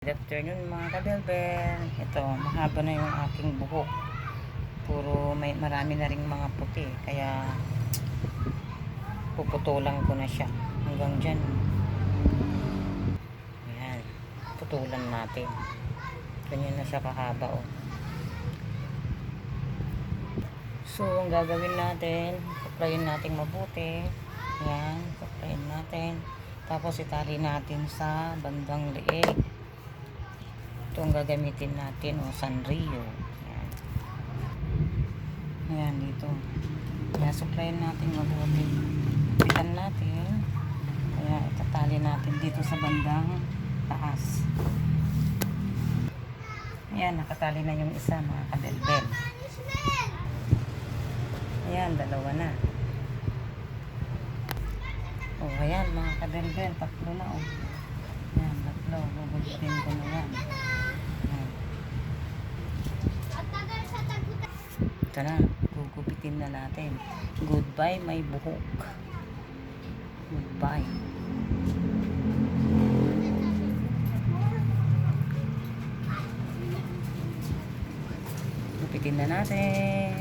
Good afternoon mga kabelbel. Ito, mahaba na yung aking buhok. Marami na ring mga puti. Kaya puputulan ko na siya. Hanggang dyan. Ayan. Putulan natin. Ganyan na siya kahaba. Oh. So, ang gagawin natin, suklayin natin mabuti. Ayan. Suklayin natin. Tapos itali natin sa bandang leeg. Ito ang gagamitin natin, Sanrio. Ayan. Ayan, dito. Kaya suklayin natin mabuti. Pitan natin. Kaya itatali natin dito sa bandang taas. Ayan, nakatali na yung isa mga kabelbel. Ayan, dalawa na. Oh, ayan mga kabelbel, tatlo na oh. Ayan, tatlo. Gugulitin ko na yan. Ito na, gugupitin na natin. Goodbye, may buhok. Goodbye. Gupitin na natin.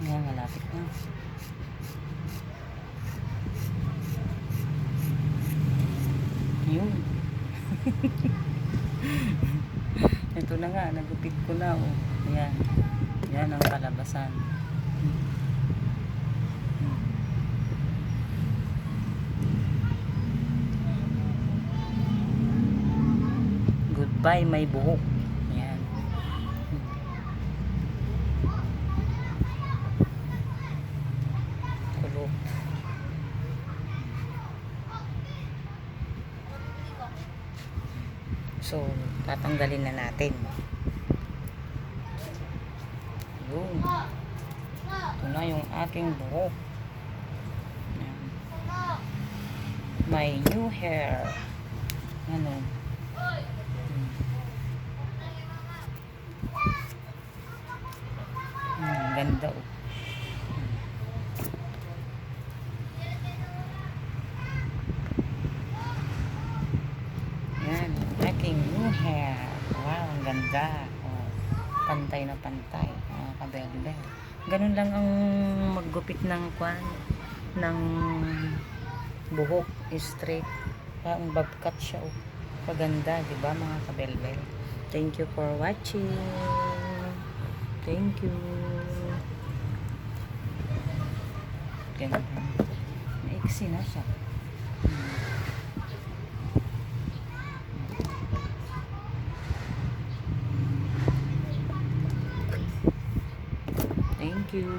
Ayan, malapit na. Yun. Ito na nga, nagupit ko na. Oh. Ayan. Ayan ang kalabasan. Goodbye, may buhok. Ayan. Kulot. So, tatanggalin na natin. Yun. Ito na yung aking buhok. Ayan. My new hair. Ano? Ganda oh. Yan, aking new hair. Wow, ang ganda. Oh, pantay na pantay. Kabelbel. Ganun lang ang maggupit ng ng buhok, straight. Ang bobcat siya oh. Paganda, 'di ba mga kabelbel? Thank you for watching. Thank you. Ganda. Maiksi na siya. Thank you.